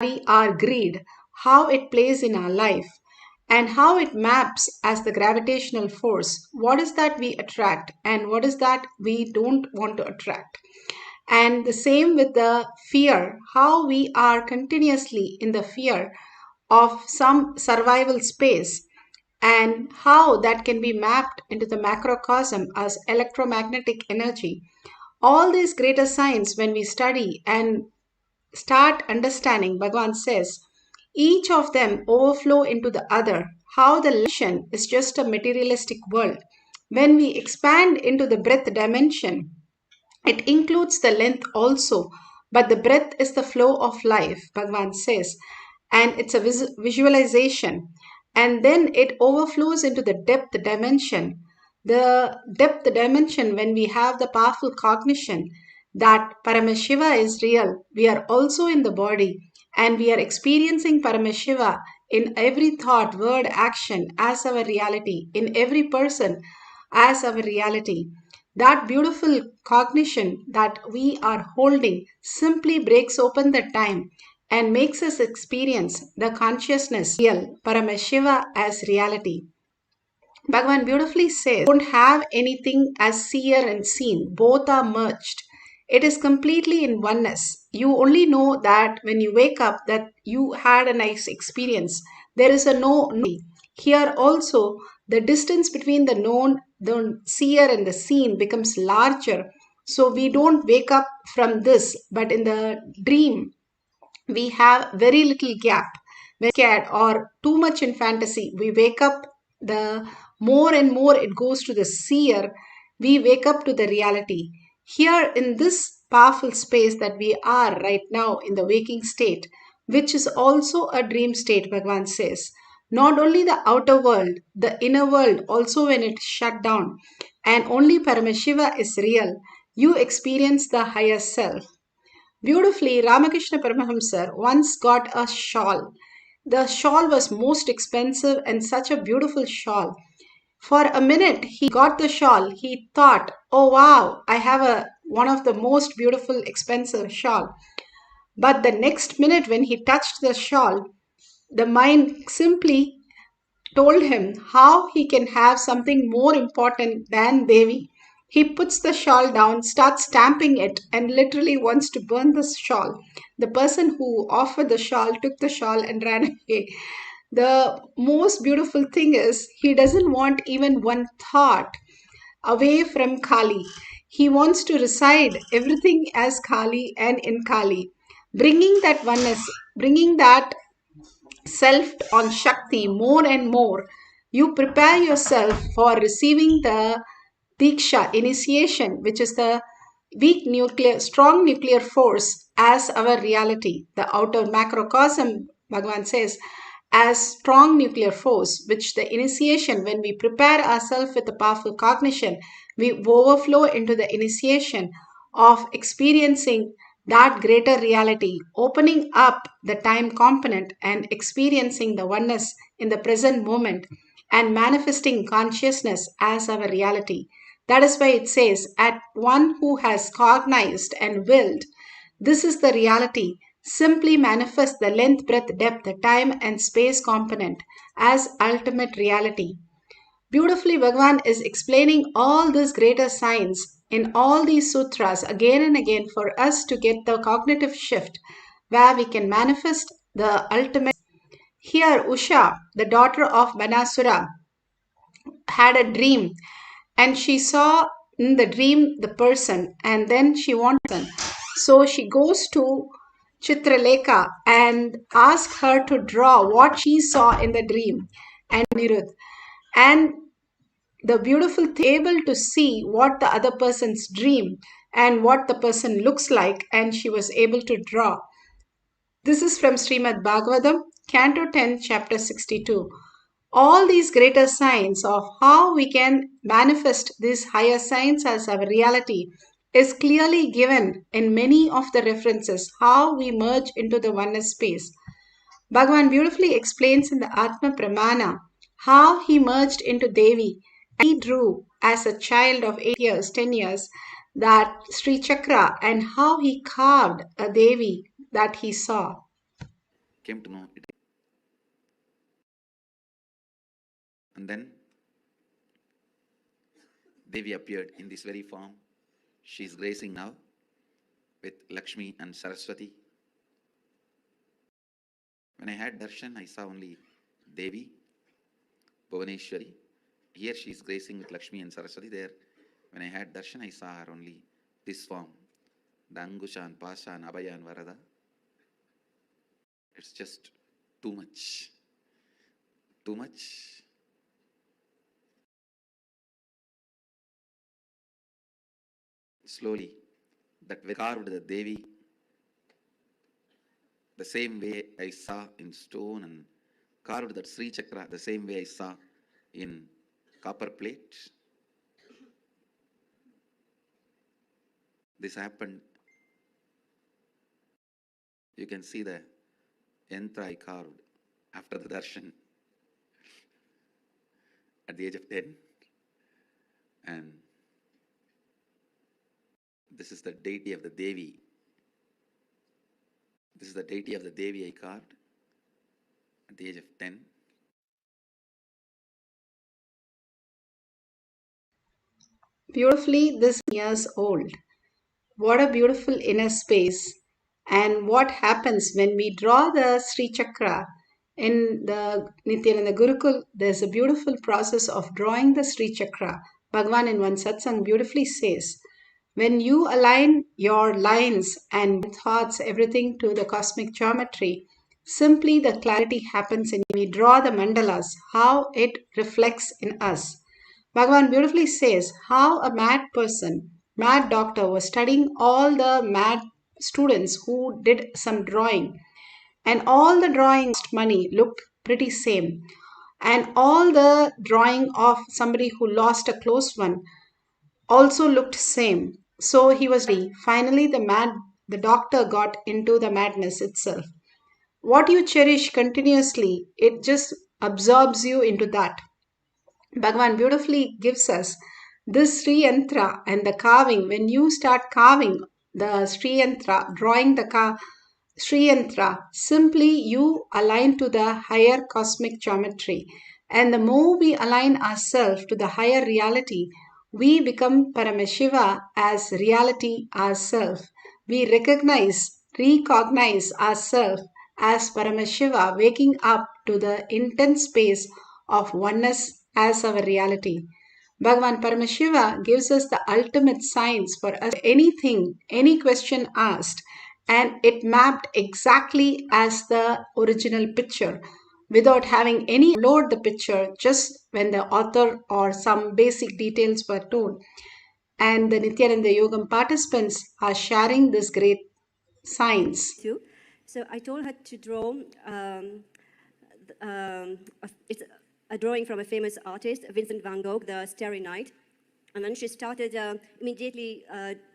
our greed, how it plays in our life, and how it maps as the gravitational force. What is that we attract, and what is that we don't want to attract? And the same with the fear, how we are continuously in the fear of some survival space, and how that can be mapped into the macrocosm as electromagnetic energy. All these greater science, when we study and start understanding, Bhagavan says, each of them overflow into the other. How the dimension is just a materialistic world. When we expand into the breadth dimension, it includes the length also, but the breadth is the flow of life, Bhagavan says, and it's a visualization. And then it overflows into the depth dimension. The depth dimension, when we have the powerful cognition that Paramashiva is real, we are also in the body and we are experiencing Paramashiva in every thought, word, action as our reality, in every person as our reality. That beautiful cognition that we are holding simply breaks open the time and makes us experience the consciousness real, Paramashiva as reality. Bhagavan beautifully says, don't have anything as seer and seen. Both are merged. It is completely in oneness. You only know that when you wake up that you had a nice experience. There is a no. Here also, the distance between the known, the seer and the seen becomes larger. So we don't wake up from this, but in the dream, we have very little gap. When scared or too much in fantasy, we wake up, the more and more it goes to the seer, we wake up to the reality. Here in this powerful space that we are right now in the waking state, which is also a dream state, Bhagavan says, not only the outer world, the inner world also when it shut down, and only Paramashiva is real, you experience the higher self. Beautifully, Ramakrishna Paramahamsa once got a shawl. The shawl was most expensive and such a beautiful shawl. For a minute, he got the shawl. He thought, oh wow, I have one of the most beautiful, expensive shawl. But the next minute when he touched the shawl, the mind simply told him how he can have something more important than Devi. He puts the shawl down, starts stamping it, and literally wants to burn the shawl. The person who offered the shawl took the shawl and ran away. The most beautiful thing is he doesn't want even one thought away from Kali. He wants to reside everything as Kali and in Kali, bringing that oneness, bringing that self on Shakti more and more. You prepare yourself for receiving the Diksha initiation, which is the strong nuclear force as our reality. The outer macrocosm, Bhagavan says, as strong nuclear force, which the initiation, when we prepare ourselves with the powerful cognition, we overflow into the initiation of experiencing that greater reality, opening up the time component and experiencing the oneness in the present moment and manifesting consciousness as our reality. That is why it says, at one who has cognized and willed, this is the reality. Simply manifest the length, breadth, depth, the time and space component as ultimate reality. Beautifully, Bhagavan is explaining all this greater science in all these sutras again and again for us to get the cognitive shift where we can manifest the ultimate. Here, Usha, the daughter of Banasura, had a dream and she saw in the dream the person and then she wanted. So she goes to Chitralekha and asks her to draw what she saw in the dream and Nirud. And the beautiful thing, able to see what the other person's dream and what the person looks like, and she was able to draw. This is from Srimad Bhagavatam, Canto 10, Chapter 62. All these greater signs of how we can manifest these higher signs as our reality is clearly given in many of the references, how we merge into the oneness space. Bhagavan beautifully explains in the Atma Pramana how he merged into Devi and he drew as a child of 8 years, 10 years, that Sri Chakra and how he carved a Devi that he saw. came to know it. And then Devi appeared in this very form. She is gracing now with Lakshmi and Saraswati. When I had darshan, I saw only Devi, Bhuvaneshwari. Here she is gracing with Lakshmi and Saraswati. There, when I had darshan, I saw her only this form, the Angushan, Pashan, Abhayan, Varada. It's just too much. Too much. Slowly, that we carved the Devi the same way I saw in stone, and carved that Sri Chakra the same way I saw in copper plate. This happened. You can see the yantra I carved after the darshan at the age of 10. And this is the deity of the Devi. This is the deity of the Devi I carved at the age of 10. Beautifully, this years old. What a beautiful inner space. And what happens when we draw the Sri Chakra in the Nithyananda Gurukul? There's a beautiful process of drawing the Sri Chakra. Bhagavan in one satsang beautifully says, when you align your lines and thoughts, everything to the cosmic geometry, simply the clarity happens and we draw the mandalas, how it reflects in us. Bhagavan beautifully says how a mad person, mad doctor, was studying all the mad students who did some drawing, and all the drawings money looked pretty same, and all the drawing of somebody who lost a close one also looked same. So he was finally the doctor got into the madness itself. What you cherish continuously, it just absorbs you into that. Bhagavan beautifully gives us this Sri Yantra and the carving. When you start carving the Sri Yantra, drawing the Sri Yantra, simply you align to the higher cosmic geometry. And the more we align ourselves to the higher reality, we become Paramashiva as reality ourselves. We recognize ourselves as Paramashiva, waking up to the intense space of oneness as our reality. Bhagavan Paramashiva gives us the ultimate science for us anything, any question asked, and it mapped exactly as the original picture without having any load the picture just when the author or some basic details were told. And the Nityananda Yogam participants are sharing this great science. So I told her to draw it's a drawing from a famous artist, Vincent van Gogh, the Starry Night. And then she started immediately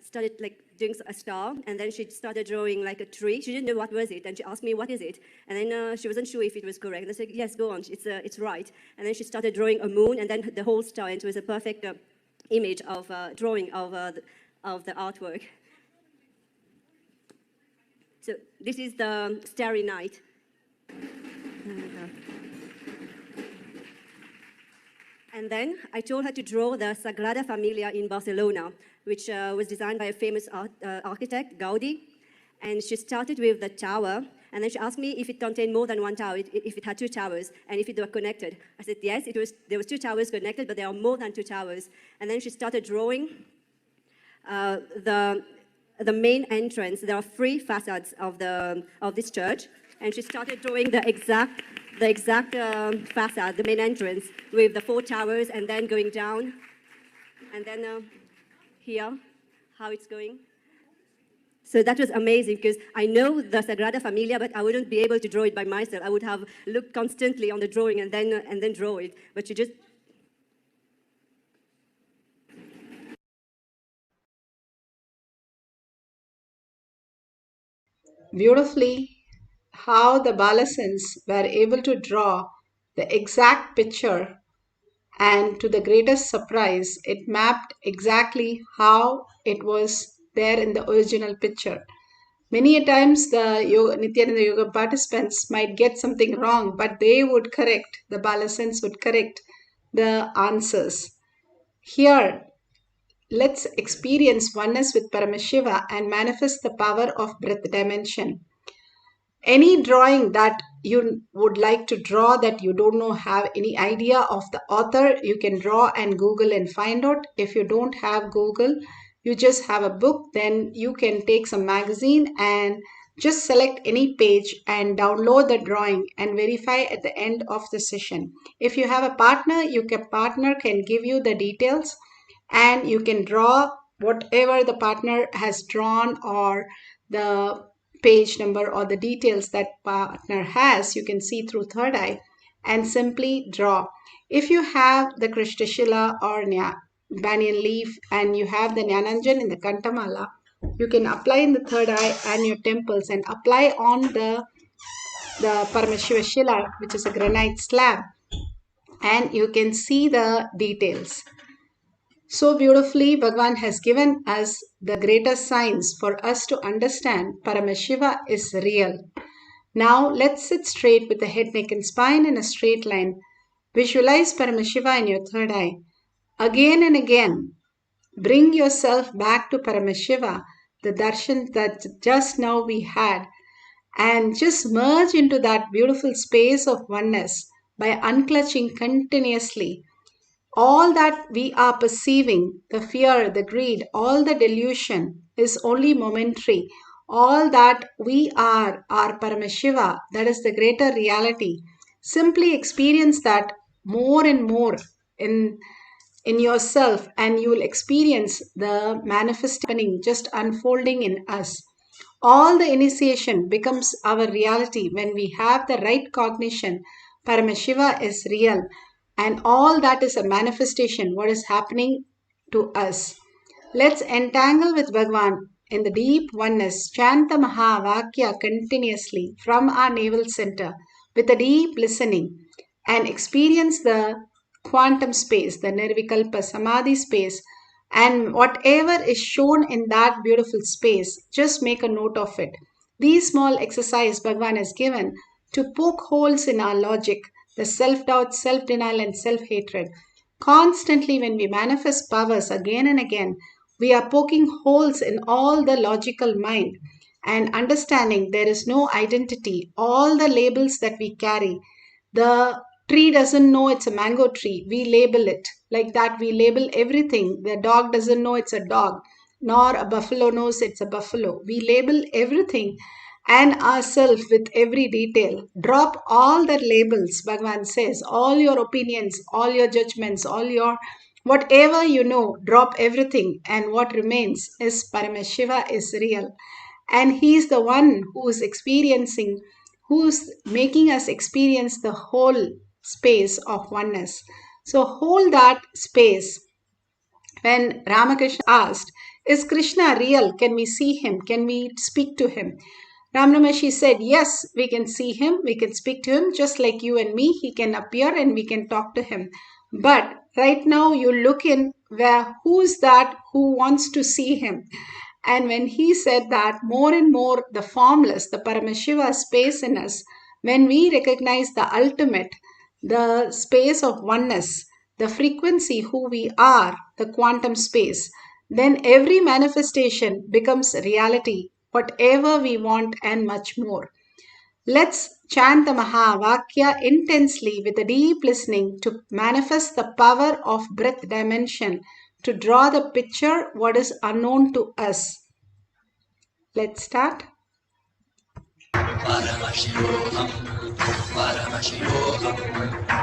started like doing a star, and then she started drawing like a tree. She didn't know what was it, and she asked me, "What is it?" And then she wasn't sure if it was correct. And I said, "Yes, go on. It's right." And then she started drawing a moon, and then the whole star. And it was a perfect image of drawing of the artwork. So this is the Starry Night. And then I told her to draw the Sagrada Familia in Barcelona, which was designed by a famous architect, Gaudi. And she started with the tower, and then she asked me if it contained more than one tower, if it had two towers, and if it were connected. I said, yes, there was two towers connected, but there are more than two towers. And then she started drawing the main entrance. There are three facades of this church, and she started drawing the exact facade, the main entrance, with the four towers, and then going down, and then here, how it's going. So that was amazing, because I know the Sagrada Familia, but I wouldn't be able to draw it by myself. I would have looked constantly on the drawing and then draw it. But she just Beautifully, how the Balasins were able to draw the exact picture, and to the greatest surprise, it mapped exactly how it was there in the original picture. Many a times the Nithyananda Yoga participants might get something wrong, but they would correct, the Balasens would correct the answers. Here, let's experience oneness with Paramashiva and manifest the power of breath dimension. Any drawing that you would like to draw that you don't know, have any idea of the author, you can draw and Google and find out. If you don't have Google, you just have a book, then you can take some magazine and just select any page and download the drawing and verify at the end of the session. If you have a partner, your partner can give you the details and you can draw whatever the partner has drawn, or the page number or the details that partner has, you can see through third eye and simply draw. If you have the Krishnashila or banyan leaf and you have the Nyananjan in the Kantamala, you can apply in the third eye and your temples and apply on the Paramashiva Shila, which is a granite slab, and you can see the details. So beautifully, Bhagavan has given us the greatest signs for us to understand Paramashiva is real. Now let's sit straight with the head, neck and spine in a straight line. Visualize Paramashiva in your third eye. Again and again, bring yourself back to Paramashiva, the darshan that just now we had, and just merge into that beautiful space of oneness by unclutching continuously. All that we are perceiving, the fear, the greed, all the delusion is only momentary. All that we are Paramashiva, that is the greater reality. Simply experience that more and more in yourself, and you will experience the manifest happening, just unfolding in us. All the initiation becomes our reality when we have the right cognition. Paramashiva is real, and all that is a manifestation, what is happening to us. Let's entangle with Bhagavan in the deep oneness. Chant the Mahavakya continuously from our navel center with a deep listening and experience the quantum space, the Nirvikalpa Samadhi space, and whatever is shown in that beautiful space, just make a note of it. These small exercise Bhagavan has given to poke holes in our logic, the self-doubt, self-denial and self-hatred. Constantly when we manifest powers again and again, we are poking holes in all the logical mind and understanding there is no identity. All the labels that we carry, the tree doesn't know it's a mango tree. We label it like that. We label everything. The dog doesn't know it's a dog, nor a buffalo knows it's a buffalo. We label everything and ourselves with every detail. Drop all the labels, Bhagavan says, all your opinions, all your judgments, all your whatever you know, drop everything, and what remains is Paramashiva is real. And he is the one who is experiencing, who's making us experience the whole space of oneness. So hold that space. When Ramakrishna asked, is Krishna real? Can we see him? Can we speak to him? Ramnamashi said, yes, we can see him, we can speak to him, just like you and me. He can appear and we can talk to him. But right now you look in where, who's that who wants to see him? And when he said that, more and more the formless, the Paramashiva space in us, when we recognize the ultimate, the space of oneness, the frequency who we are, the quantum space, then every manifestation becomes reality, whatever we want and much more. Let's chant the Mahavakya intensely with a deep listening to manifest the power of breath dimension, to draw the picture what is unknown to us. Let's start. Paramashivoham, Paramashivoham.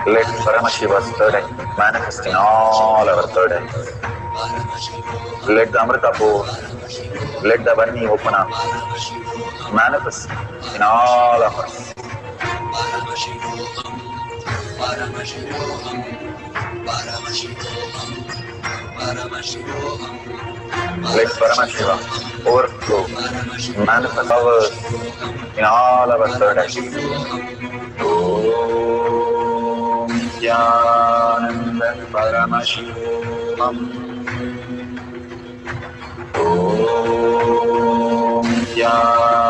Let Paramashiva's third eye manifest in all our third eyes. Let the Amrita pour, let the Varni open up, manifest in all of us. Paramashivoham, Paramashivoham, Paramashivoham, Paramashivoham. Let Paramashiva overflow, manifest powers in all our third eyes. Om Nithyananda Paramashivam. Om Nithyananda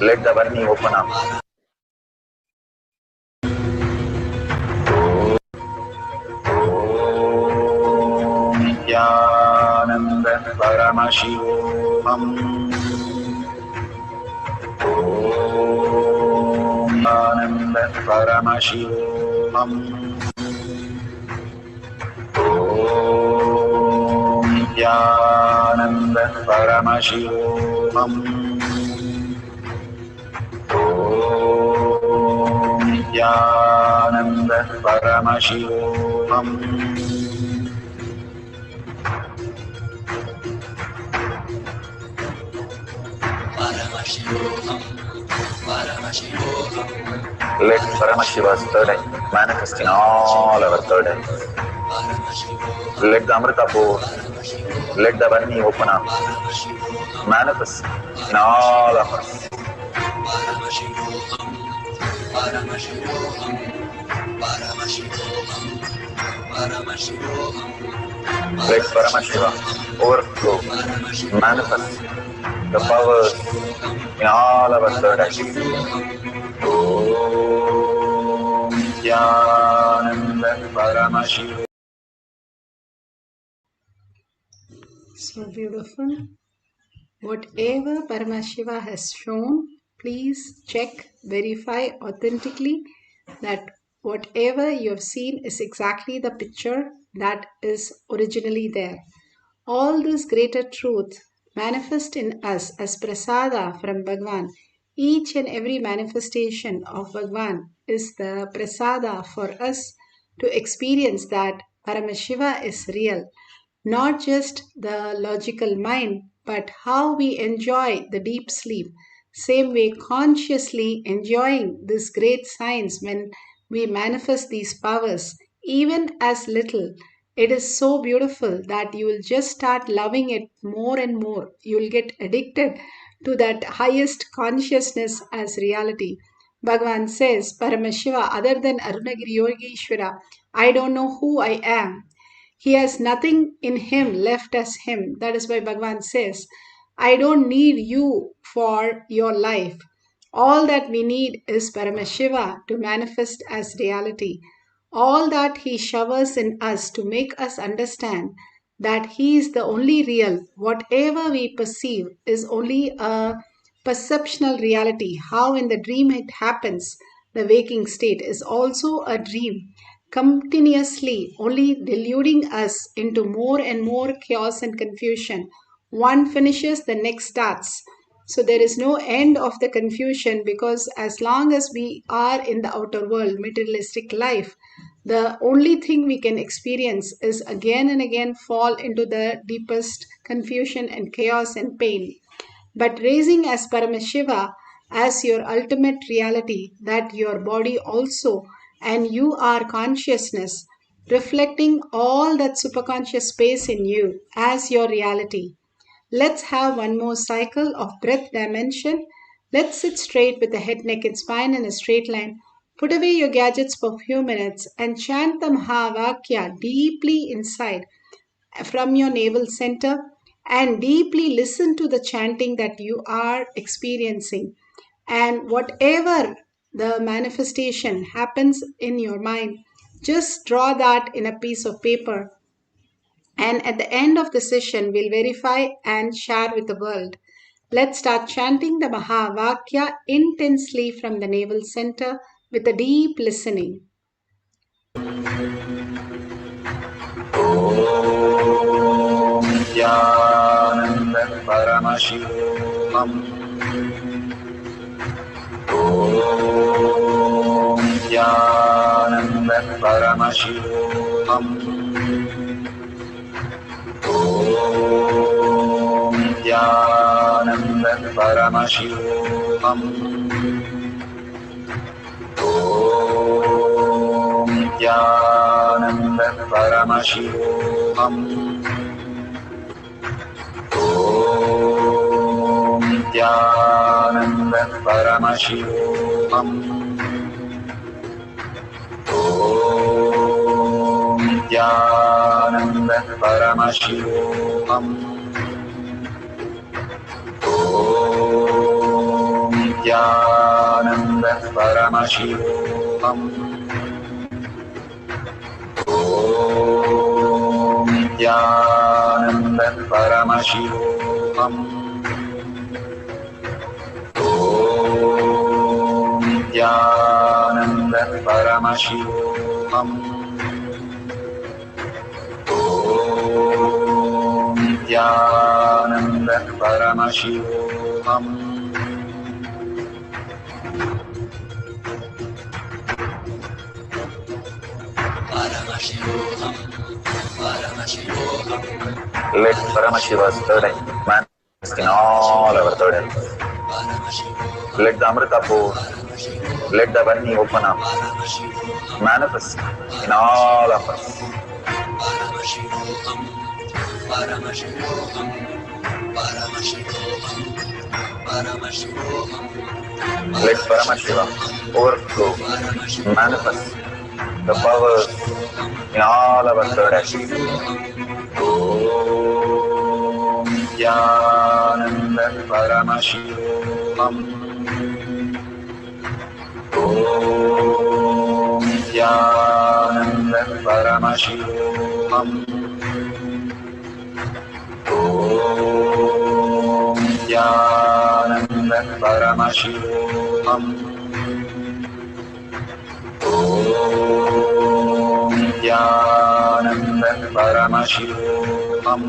Let the Varni open up. Nithyananda Paramashivoham. Nithyananda Paramashivoham. Nithyananda Paramashivoham. Nithyananda Paramashivoham. Paramashivoham, Paramashivoham, Let Paramashiva's third eye manifest in all our third eyes. Let the Amrita pour, let the Varni open up, manifest in all of us. Paramashivoham, Paramashivoham, Paramashivoham, Paramashivoham. Let Paramashiva overflow, manifest the powers in all our third eyes. Om Nithyananda Paramashivoham. So beautiful. Whatever Paramashiva has shown, please check, verify authentically that whatever you have seen is exactly the picture that is originally there. All this greater truth manifest in us as prasada from Bhagwan. Each and every manifestation of Bhagwan is the prasada for us to experience that Paramashiva is real. Not just the logical mind, but how we enjoy the deep sleep. Same way, consciously enjoying this great science when we manifest these powers, even as little. It is so beautiful that you will just start loving it more and more. You will get addicted to that highest consciousness as reality. Bhagavan says, Paramashiva, other than Arunagiri Yogeshwara, I don't know who I am. He has nothing in him left as him. That is why Bhagavan says, I don't need you for your life. All that we need is Paramashiva to manifest as reality. All that he showers in us to make us understand that he is the only real. Whatever we perceive is only a perceptional reality. How in the dream it happens, the waking state is also a dream, continuously only deluding us into more and more chaos and confusion. One finishes, the next starts. So there is no end of the confusion, because as long as we are in the outer world, materialistic life, the only thing we can experience is again and again fall into the deepest confusion and chaos and pain. But raising as Paramashiva as your ultimate reality, that your body also and you are consciousness, reflecting all that superconscious space in you as your reality. Let's have one more cycle of breath dimension. Let's sit straight with the head, neck, and spine in a straight line. Put away your gadgets for a few minutes and chant the Mahavakya deeply inside from your navel center, and deeply listen to the chanting that you are experiencing. And whatever the manifestation happens in your mind, just draw that in a piece of paper, and at the end of the session we'll verify and share with the world. Let's start chanting the Mahavakya intensely from the navel center with a deep listening. Om Nithyananda Paramashivoham. Om Nithyananda Paramashivoham. Om Nithyananda Paramashivoham. Om Nithyananda Paramashivoham. Om Nithyananda Paramashivoham. Om Nithyananda Paramashivoham. Om Nithyananda Paramashivoham. Om Nithyananda Paramashivoham. Om Nithyananda Paramashivoham. Om Nithyananda Paramashivoham. Paramashivoham, Paramashivoham, Let Paramashiva's third eye manifest in all our third eyes. Let the Amrita pour, let the Vani open up, manifest in all of us. Paramashivoham, Paramashivoham, Paramashivoham, Paramashivoham. Let Paramashiva overflow, manifest the powers in all our third eyes. Om Nithyananda Paramashivoham. Om Nithyananda Paramashivoham. Om Nithyananda Paramashivoham. Om Nithyananda Paramashivoham. Om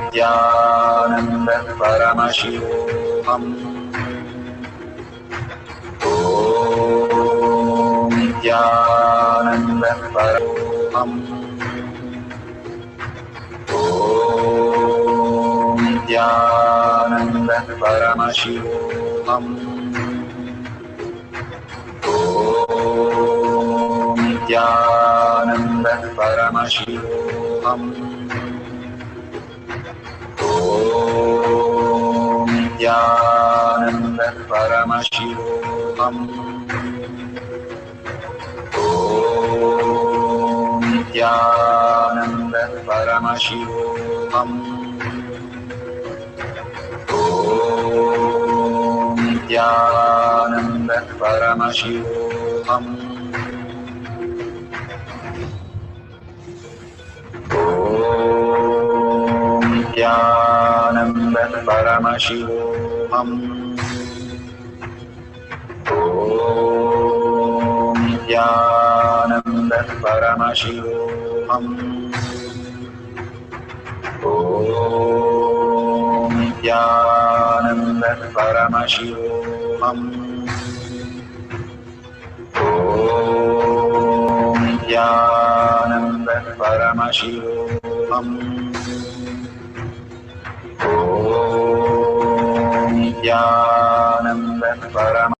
Nithyananda Paramashivoham. Om Nithyananda Paramashivoham. Om Nithyananda Paramashivoham. Om Nithyananda Paramashivoham. Om Nithyananda Paramashivoham. Om Nithyananda Paramashivoham. Om Nithyananda Paramashivoham. Om Nithyananda Paramashivoham. Om Nithyananda Paramashivoham. Om Nithyananda Paramashivoham. Om Nithyananda Paramashivoham. Om Nithyananda Paramashivoham.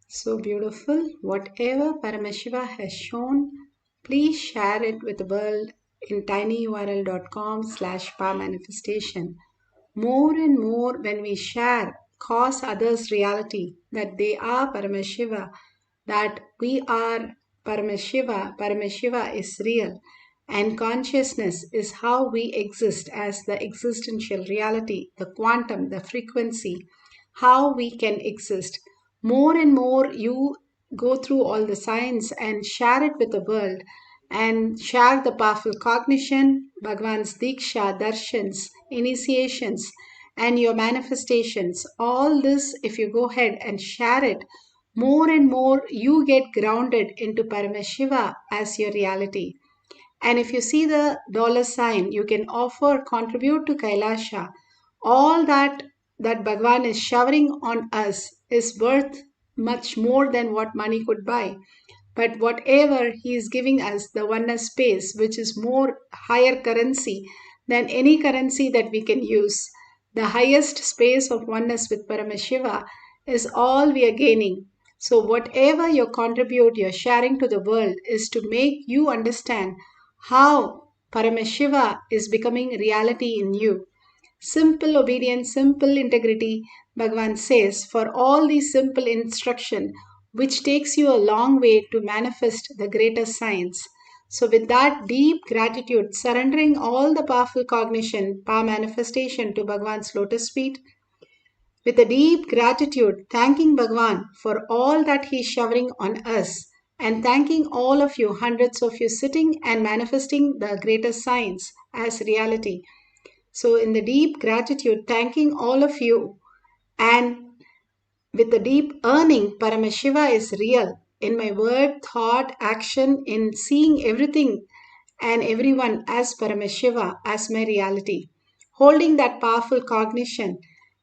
So beautiful. Whatever Paramashiva has shown, please share it with the world in tinyurl.com/power manifestation. More and more when we share, cause others reality that they are Paramashiva, that we are Paramashiva, Paramashiva is real, and consciousness is how we exist as the existential reality, the quantum, the frequency, how we can exist. More and more you go through all the science and share it with the world and share the powerful cognition, Bhagwan's Diksha, Darshans, initiations, and your manifestations. All this, if you go ahead and share it, more and more you get grounded into Paramashiva as your reality. And if you see the dollar sign, you can offer, contribute to Kailasha. All that Bhagwan is showering on us is worth much more than what money could buy. But whatever he is giving us, the oneness space, which is more higher currency than any currency that we can use, the highest space of oneness with Paramashiva is all we are gaining. So whatever you contribute, you're sharing to the world is to make you understand how Paramashiva is becoming reality in you. Simple obedience, simple integrity, Bhagavan says, for all these simple instruction, which takes you a long way to manifest the greater science. So, with that deep gratitude, surrendering all the powerful cognition, power manifestation to Bhagwan's lotus feet, with a deep gratitude, thanking Bhagwan for all that he is showering on us, and thanking all of you, hundreds of you, sitting and manifesting the greater science as reality. So, in the deep gratitude, thanking all of you, and with the deep earning, Paramashiva is real in my word, thought, action, in seeing everything and everyone as Paramashiva, as my reality. Holding that powerful cognition,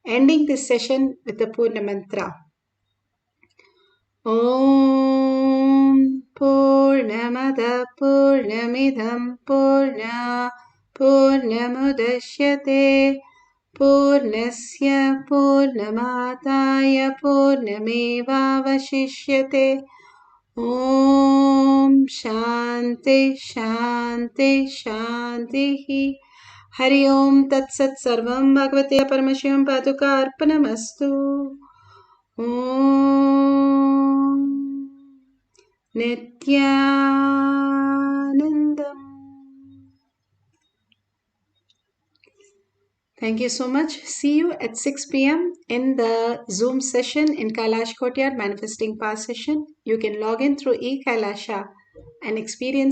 ending this session with the Purna Mantra. Om Purnamada Purnamidham Purna Purnamudashyate Purnasya Purnamataya Purnamevavashishyate Om Shanti Shanti Shanti Hari Om Tat Sat Sarvam Bhagavate Paramashivam Paduka Arpanamastu Om Nithyanandam. Thank you so much. See you at 6 p.m. in the Zoom session in Kailash Courtyard Manifesting Power session. You can log in through eKailasha and experience